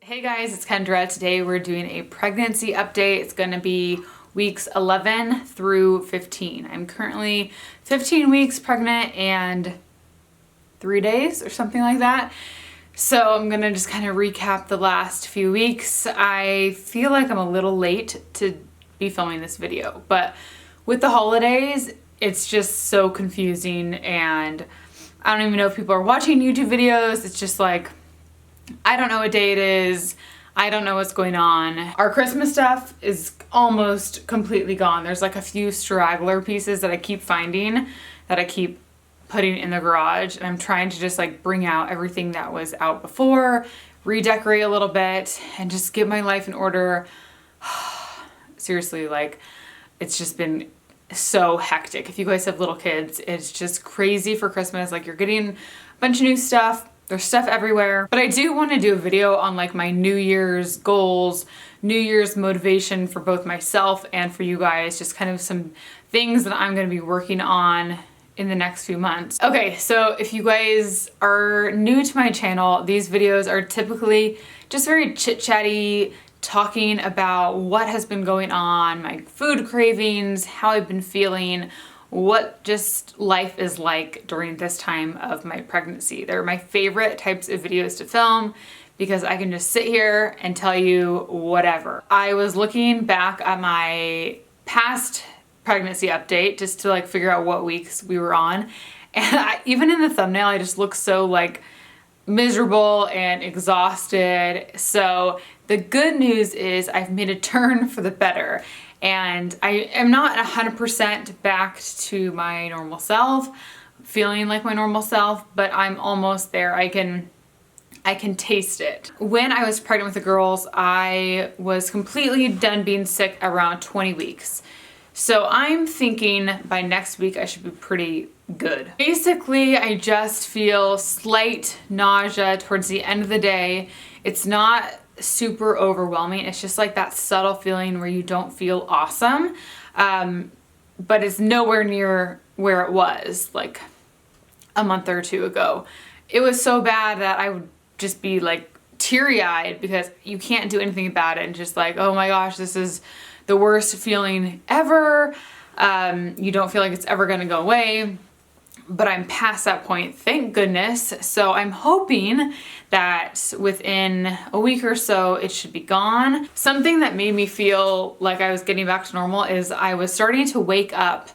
Hey guys, it's Kendra. Today we're doing a pregnancy update. It's going to be weeks 11 through 15. I'm currently 15 weeks pregnant and 3 days or something like that. So I'm going to just kind of recap the last few weeks. I feel like I'm a little late to be filming this video, but with the holidays, it's just so confusing and I don't even know if people are watching YouTube videos. It's just like, I don't know what day it is. I don't know what's going on. Our Christmas stuff is almost completely gone. There's like a few straggler pieces that I keep finding that I keep putting in the garage, and I'm trying to just like bring out everything that was out before, redecorate a little bit, and just get my life in order. Seriously, like it's just been so hectic. If you guys have little kids, it's just crazy for Christmas. Like you're getting a bunch of new stuff. There's stuff everywhere. But I do want to do a video on like my New Year's goals, New Year's motivation for both myself and for you guys, just kind of some things that I'm going to be working on in the next few months. Okay, so if you guys are new to my channel, these videos are typically just very chit-chatty, talking about what has been going on, my food cravings, how I've been feeling, what just life is like during this time of my pregnancy. They're my favorite types of videos to film because I can just sit here and tell you whatever. I was looking back at my past pregnancy update just to like figure out what weeks we were on, and even in the thumbnail I just look so like miserable and exhausted. So the good news is I've made a turn for the better. And I am not 100% back to my normal self, feeling like my normal self, but I'm almost there. I can taste it. When I was pregnant with the girls, I was completely done being sick around 20 weeks. So I'm thinking by next week I should be pretty good. Basically, I just feel slight nausea towards the end of the day. It's not super overwhelming. It's just like that subtle feeling where you don't feel awesome, but it's nowhere near where it was like a month or two ago. It was so bad that I would just be like teary-eyed because you can't do anything about it, and just like, oh my gosh, this is the worst feeling ever. You don't feel like it's ever gonna go away. But I'm past that point, thank goodness. So I'm hoping that within a week or so, it should be gone. Something that made me feel like I was getting back to normal is I was starting to wake up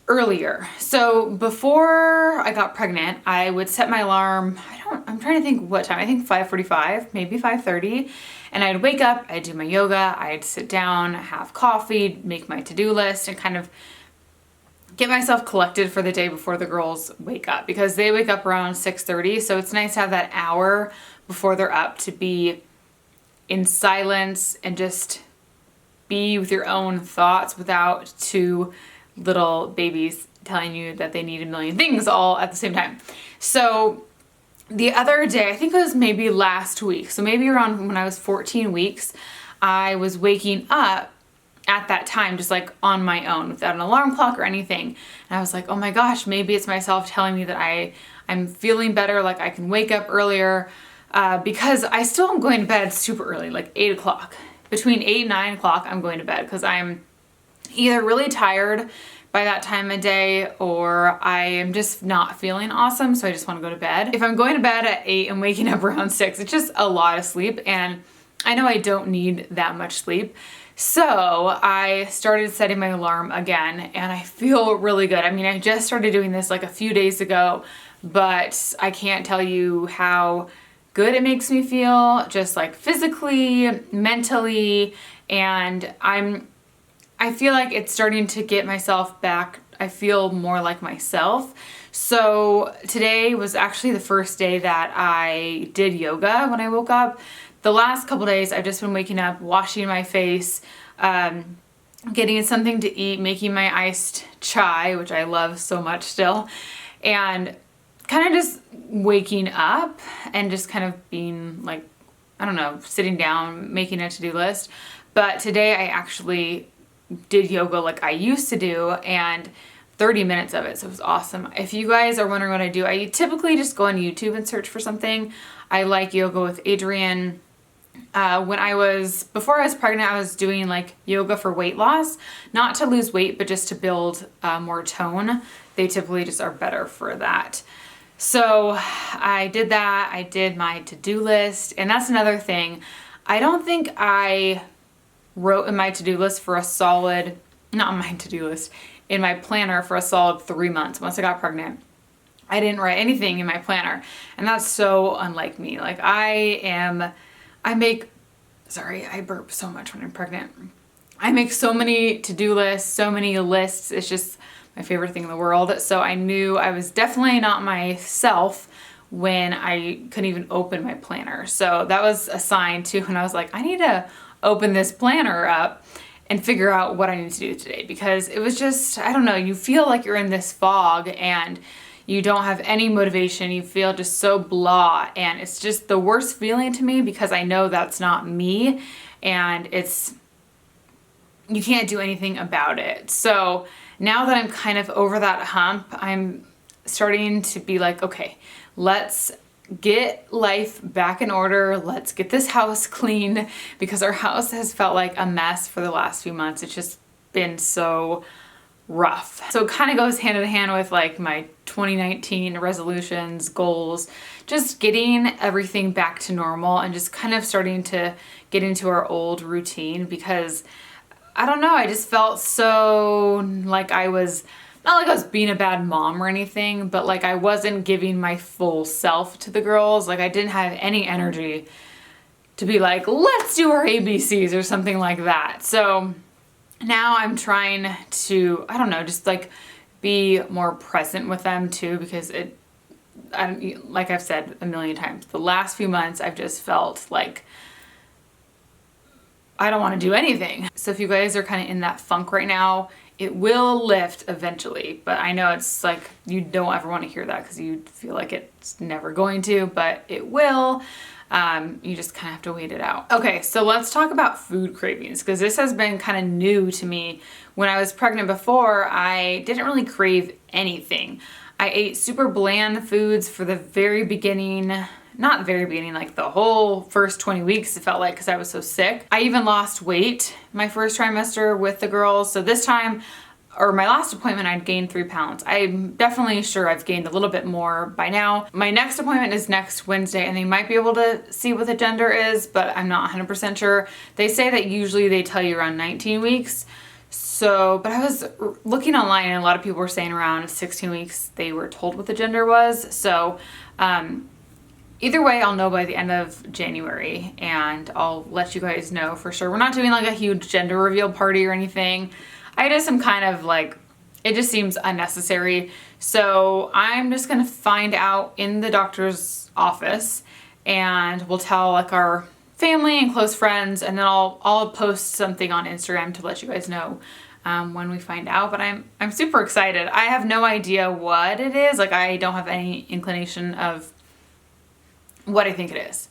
earlier. So before I got pregnant, I would set my alarm, I'm trying to think what time, I think 5:45, maybe 5:30. And I'd wake up, I'd do my yoga, I'd sit down, have coffee, make my to-do list, and kind of get myself collected for the day before the girls wake up, because they wake up around 6:30. So it's nice to have that hour before they're up to be in silence and just be with your own thoughts without two little babies telling you that they need a million things all at the same time. So the other day, I think it was maybe last week, so maybe around when I was 14 weeks, I was waking up at that time, just like on my own without an alarm clock or anything. And I was like, oh my gosh, maybe it's myself telling me that I'm feeling better, like I can wake up earlier, because I still am going to bed super early, like 8 o'clock. Between 8 and 9 o'clock, I'm going to bed because I'm either really tired by that time of day or I am just not feeling awesome, so I just want to go to bed. If I'm going to bed at 8 and waking up around 6, it's just a lot of sleep, and I know I don't need that much sleep. So I started setting my alarm again, and I feel really good. I mean, I just started doing this like a few days ago, but I can't tell you how good it makes me feel, just like physically, mentally, and I feel like it's starting to get myself back. I feel more like myself. So today was actually the first day that I did yoga when I woke up. The last couple days, I've just been waking up, washing my face, getting something to eat, making my iced chai, which I love so much still, and kind of just waking up and just kind of being like, I don't know, sitting down, making a to-do list. But today I actually did yoga like I used to do, and 30 minutes of it, so it was awesome. If you guys are wondering what I do, I typically just go on YouTube and search for something. I like yoga with Adriene. Before I was pregnant, I was doing like yoga for weight loss, not to lose weight, but just to build more tone. They typically just are better for that. So I did that. I did my to-do list, and that's another thing. I don't think I wrote in my to-do list for a solid, not my to-do list, in my planner for a solid 3 months. Once I got pregnant, I didn't write anything in my planner, and that's so unlike me. Like I burp so much when I'm pregnant. I make so many to-do lists, so many lists. It's just my favorite thing in the world. So I knew I was definitely not myself when I couldn't even open my planner. So that was a sign too, when I was like, I need to open this planner up and figure out what I need to do today, because it was just, I don't know, you feel like you're in this fog and you don't have any motivation. You feel just so blah, and it's just the worst feeling to me because I know that's not me, and you can't do anything about it. So now that I'm kind of over that hump, I'm starting to be like, okay, let's get life back in order. Let's get this house clean, because our house has felt like a mess for the last few months. It's just been so rough. So it kind of goes hand in hand with like my 2019 resolutions, goals, just getting everything back to normal and just kind of starting to get into our old routine, because I don't know, I just felt so like I was, not like I was being a bad mom or anything, but like I wasn't giving my full self to the girls. Like I didn't have any energy to be like, let's do our ABCs or something like that. So now I'm trying to, I don't know, just like be more present with them too, because like I've said a million times, the last few months I've just felt like I don't want to do anything. So if you guys are kind of in that funk right now, it will lift eventually, but I know it's like you don't ever want to hear that because you feel like it's never going to, but it will. You just kind of have to wait it out. Okay, so let's talk about food cravings, because this has been kind of new to me. When I was pregnant before, I didn't really crave anything. I ate super bland foods for the very beginning. Not very beginning, like the whole first 20 weeks, it felt like, because I was so sick. I even lost weight my first trimester with the girls. So this time, or my last appointment, I'd gained 3 pounds. I'm definitely sure I've gained a little bit more by now. My next appointment is next Wednesday, and they might be able to see what the gender is, but I'm not 100% sure. They say that usually they tell you around 19 weeks. So, but I was looking online, and a lot of people were saying around 16 weeks they were told what the gender was. So, either way, I'll know by the end of January, and I'll let you guys know for sure. We're not doing like a huge gender reveal party or anything. I just am kind of like, it just seems unnecessary. So I'm just gonna find out in the doctor's office, and we'll tell like our family and close friends, and then I'll post something on Instagram to let you guys know when we find out. But I'm super excited. I have no idea what it is. Like I don't have any inclination of what I think it is.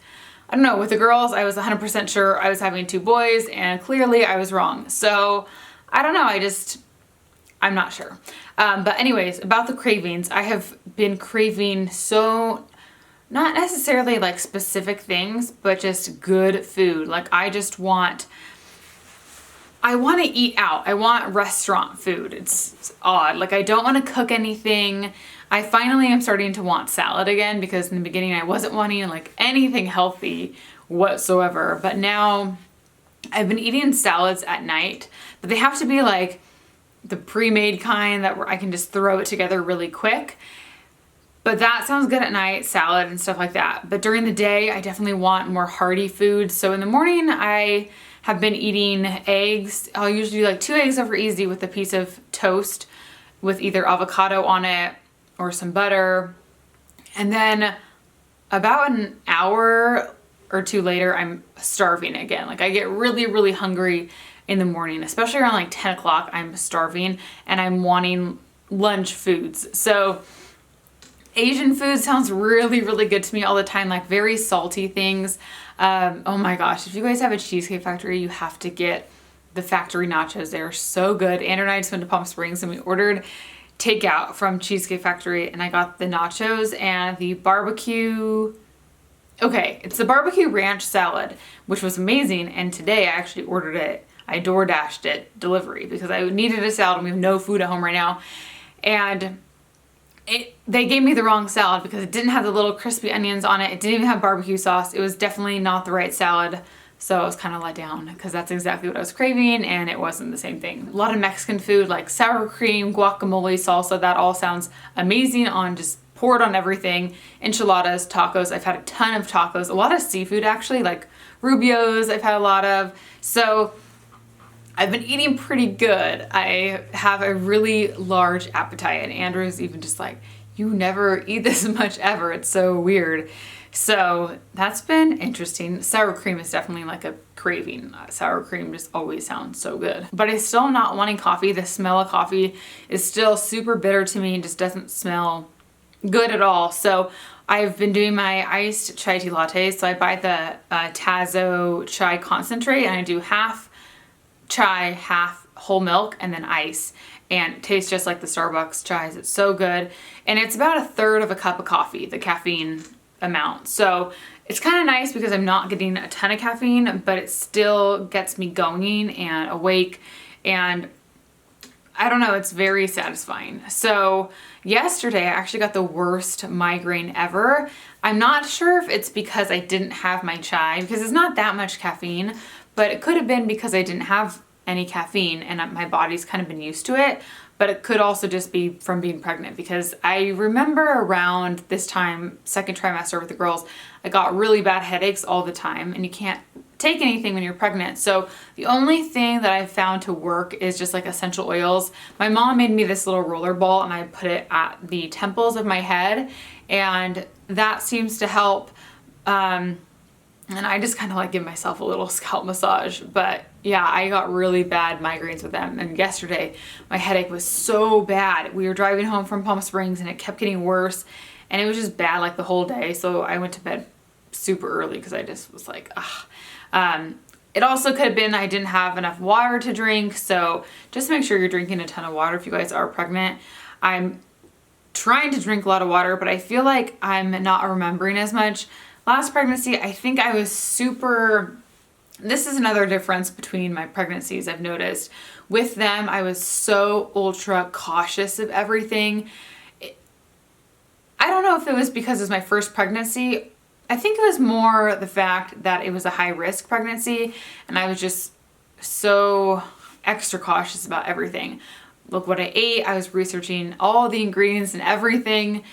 I don't know, with the girls, I was 100% sure I was having 2 boys, and clearly I was wrong. So I don't know, I'm not sure. But anyways, about the cravings, I have been craving so, not necessarily like specific things, but just good food. Like I want to eat out. I want restaurant food. It's odd. Like I don't want to cook anything. I finally am starting to want salad again, because in the beginning I wasn't wanting like anything healthy whatsoever. But now I've been eating salads at night, but they have to be like the pre-made kind that where I can just throw it together really quick. But that sounds good at night, salad and stuff like that. But during the day, I definitely want more hearty food. So in the morning, I have been eating eggs. I'll usually do like 2 eggs over easy with a piece of toast with either avocado on it or some butter. And then about an hour or 2 later, I'm starving again. Like I get really, really hungry in the morning, especially around like 10 o'clock, I'm starving and I'm wanting lunch foods. So Asian food sounds really, really good to me all the time, like very salty things. Oh my gosh, if you guys have a Cheesecake Factory, you have to get the factory nachos. They're so good. Andrew and I just went to Palm Springs and we ordered takeout from Cheesecake Factory, and I got the nachos and the barbecue Okay, it's the barbecue ranch salad, which was amazing. And today I actually ordered it. I door dashed it delivery because I needed a salad and we have no food at home right now. And they gave me the wrong salad because it didn't have the little crispy onions on it. It didn't even have barbecue sauce. It was definitely not the right salad. So I was kind of let down because that's exactly what I was craving and it wasn't the same thing. A lot of Mexican food like sour cream, guacamole, salsa, that all sounds amazing on just poured on everything. Enchiladas, tacos. I've had a ton of tacos. A lot of seafood actually, like Rubios I've had a lot of. So I've been eating pretty good. I have a really large appetite and Andrew's even just like, you never eat this much ever. It's so weird. So that's been interesting. Sour cream is definitely like a craving. Sour cream just always sounds so good. But I still am not wanting coffee. The smell of coffee is still super bitter to me and just doesn't smell good at all. So I've been doing my iced chai tea lattes. So I buy the Tazo chai concentrate and I do half chai, half whole milk, and then ice. And it tastes just like the Starbucks chais. It's so good. And it's about 1/3 of a cup of coffee, the caffeine amount. So it's kind of nice because I'm not getting a ton of caffeine, but it still gets me going and awake. And I don't know, it's very satisfying. So yesterday I actually got the worst migraine ever. I'm not sure if it's because I didn't have my chai, because it's not that much caffeine, but it could have been because I didn't have any caffeine and my body's kind of been used to it. But it could also just be from being pregnant, because I remember around this time, second trimester with the girls, I got really bad headaches all the time, and you can't take anything when you're pregnant. So the only thing that I've found to work is just like essential oils. My mom made me this little roller ball and I put it at the temples of my head, and that seems to help. And I just kind of like give myself a little scalp massage. But yeah, I got really bad migraines with them. And yesterday my headache was so bad. We were driving home from Palm Springs and it kept getting worse. And it was just bad like the whole day. So I went to bed super early because I just was like, ugh. It also could have been I didn't have enough water to drink. So just make sure you're drinking a ton of water if you guys are pregnant. I'm trying to drink a lot of water, but I feel like I'm not remembering as much. Last pregnancy, I think I was super, this is another difference between my pregnancies I've noticed. With them, I was so ultra cautious of everything. I don't know if it was because it was my first pregnancy. I think it was more the fact that it was a high risk pregnancy and I was just so extra cautious about everything. Look what I ate. I was researching all the ingredients and everything.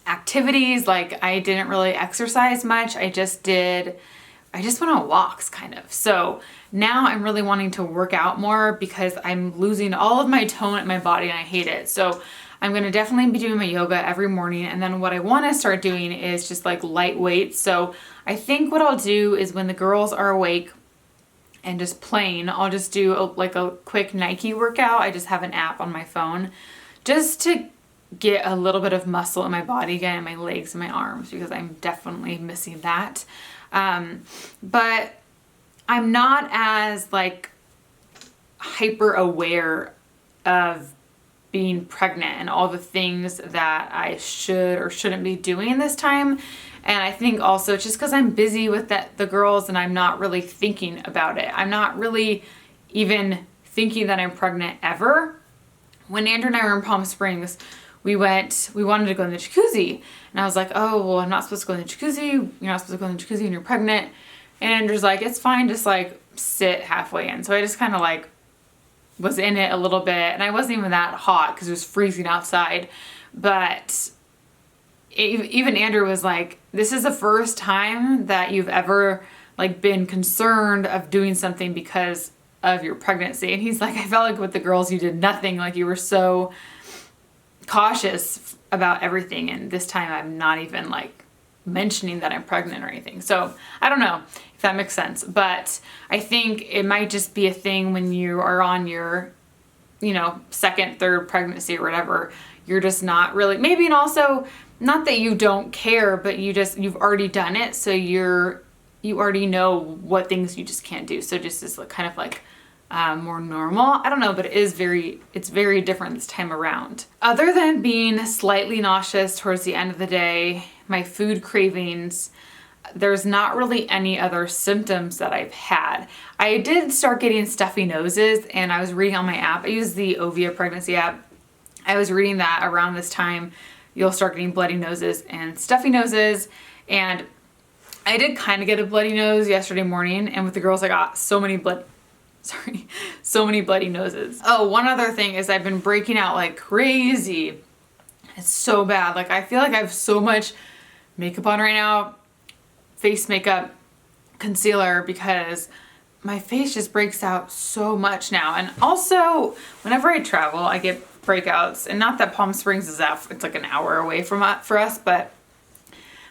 Activities, like I didn't really exercise much. I just went on walks kind of. So now I'm really wanting to work out more because I'm losing all of my tone in my body and I hate it. So I'm going to definitely be doing my yoga every morning. And then what I want to start doing is just like light weights. So I think what I'll do is when the girls are awake and just playing, I'll just do a quick Nike workout. I just have an app on my phone just to get a little bit of muscle in my body again, in my legs and my arms, because I'm definitely missing that. But I'm not as like hyper aware of being pregnant and all the things that I should or shouldn't be doing this time. And I think also it's just because I'm busy with the girls and I'm not really thinking about it. I'm not really even thinking that I'm pregnant ever. When Andrew and I were in Palm Springs, we wanted to go in the jacuzzi. And I was like, oh, well, I'm not supposed to go in the jacuzzi. You're not supposed to go in the jacuzzi when you're pregnant. And Andrew's like, it's fine, just like sit halfway in. So I just kind of like was in it a little bit. And I wasn't even that hot because it was freezing outside. But even Andrew was like, this is the first time that you've ever like been concerned of doing something because of your pregnancy. And he's like, I felt like with the girls, you did nothing. Like you were so cautious about everything, and this time I'm not even like mentioning that I'm pregnant or anything. So I don't know if that makes sense, but I think it might just be a thing when you are on your, second, third pregnancy or whatever. You're just not really, maybe, and also not that you don't care, but you've already done it, so you already know what things you just can't do. So just is kind of like more normal. I don't know, but it's very different this time around. Other than being slightly nauseous towards the end of the day, my food cravings, there's not really any other symptoms that I've had. I did start getting stuffy noses, and I was reading on my app. I use the Ovia pregnancy app. I was reading that around this time you'll start getting bloody noses and stuffy noses, and I did kind of get a bloody nose yesterday morning, and with the girls I got so many bloody noses. Oh, one other thing is I've been breaking out like crazy. It's so bad. Like, I feel like I have so much makeup on right now, face makeup, concealer, because my face just breaks out so much now. And also, whenever I travel, I get breakouts, and not that Palm Springs is that, it's like an hour away from for us, but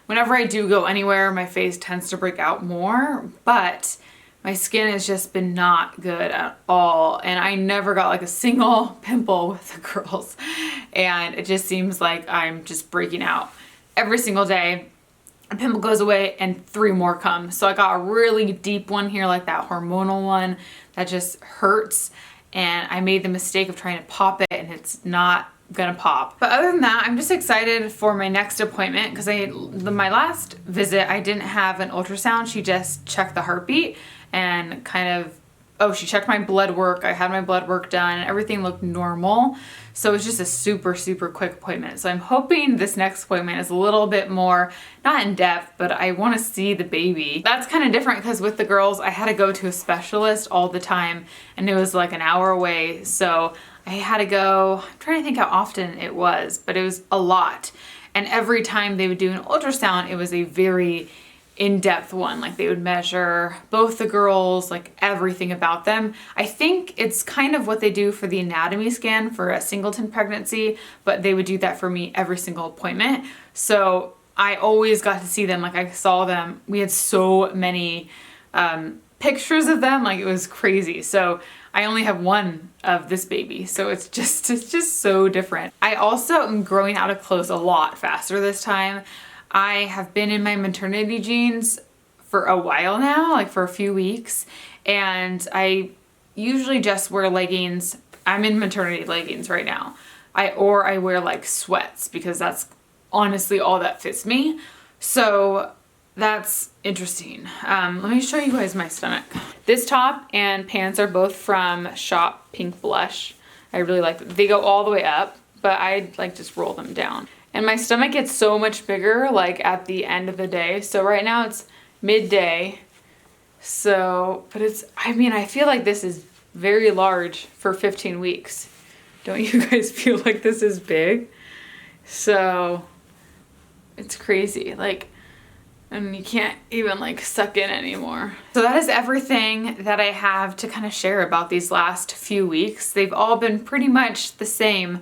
whenever I do go anywhere, my face tends to break out more, but my skin has just been not good at all. And I never got like a single pimple with the girls. And it just seems like I'm just breaking out every single day. A pimple goes away and 3 more come. So I got a really deep one here, like that hormonal one that just hurts. And I made the mistake of trying to pop it, and it's not gonna pop. But other than that, I'm just excited for my next appointment, because my last visit, I didn't have an ultrasound. She just checked the heartbeat and kind of, she checked my blood work. I had my blood work done and everything looked normal. So it's just a super, super quick appointment. So I'm hoping this next appointment is a little bit more, not in depth, but I want to see the baby. That's kind of different because with the girls, I had to go to a specialist all the time, and it was like an hour away. So I had to go, I'm trying to think how often it was, but it was a lot. And every time they would do an ultrasound, it was a very in-depth one. Like, they would measure both the girls, like everything about them. I think it's kind of what they do for the anatomy scan for a Singleton pregnancy, but they would do that for me every single appointment. So I always got to see them. Like, I saw them. We had so many pictures of them. Like, it was crazy. So I only have one of this baby. So it's just so different. I also am growing out of clothes a lot faster this time. I have been in my maternity jeans for a while now, like for a few weeks, and I usually just wear leggings. I'm in maternity leggings right now. I wear like sweats, because that's honestly all that fits me. So that's interesting. Let me show you guys my stomach. This top and pants are both from Shop Pink Blush. I really like them. They go all the way up, but I like just roll them down. And my stomach gets so much bigger like at the end of the day. So right now it's midday. So, but I feel like this is very large for 15 weeks. Don't you guys feel like this is big? So it's crazy. Like, and you can't even like suck in anymore. So that is everything that I have to kind of share about these last few weeks. They've all been pretty much the same.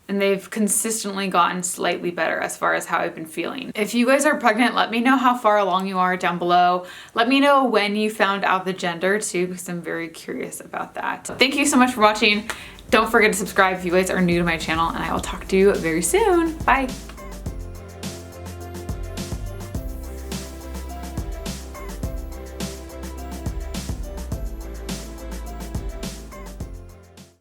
And they've consistently gotten slightly better as far as how I've been feeling. If you guys are pregnant, let me know how far along you are down below. Let me know when you found out the gender too, because I'm very curious about that. Thank you so much for watching. Don't forget to subscribe if you guys are new to my channel, and I will talk to you very soon. Bye.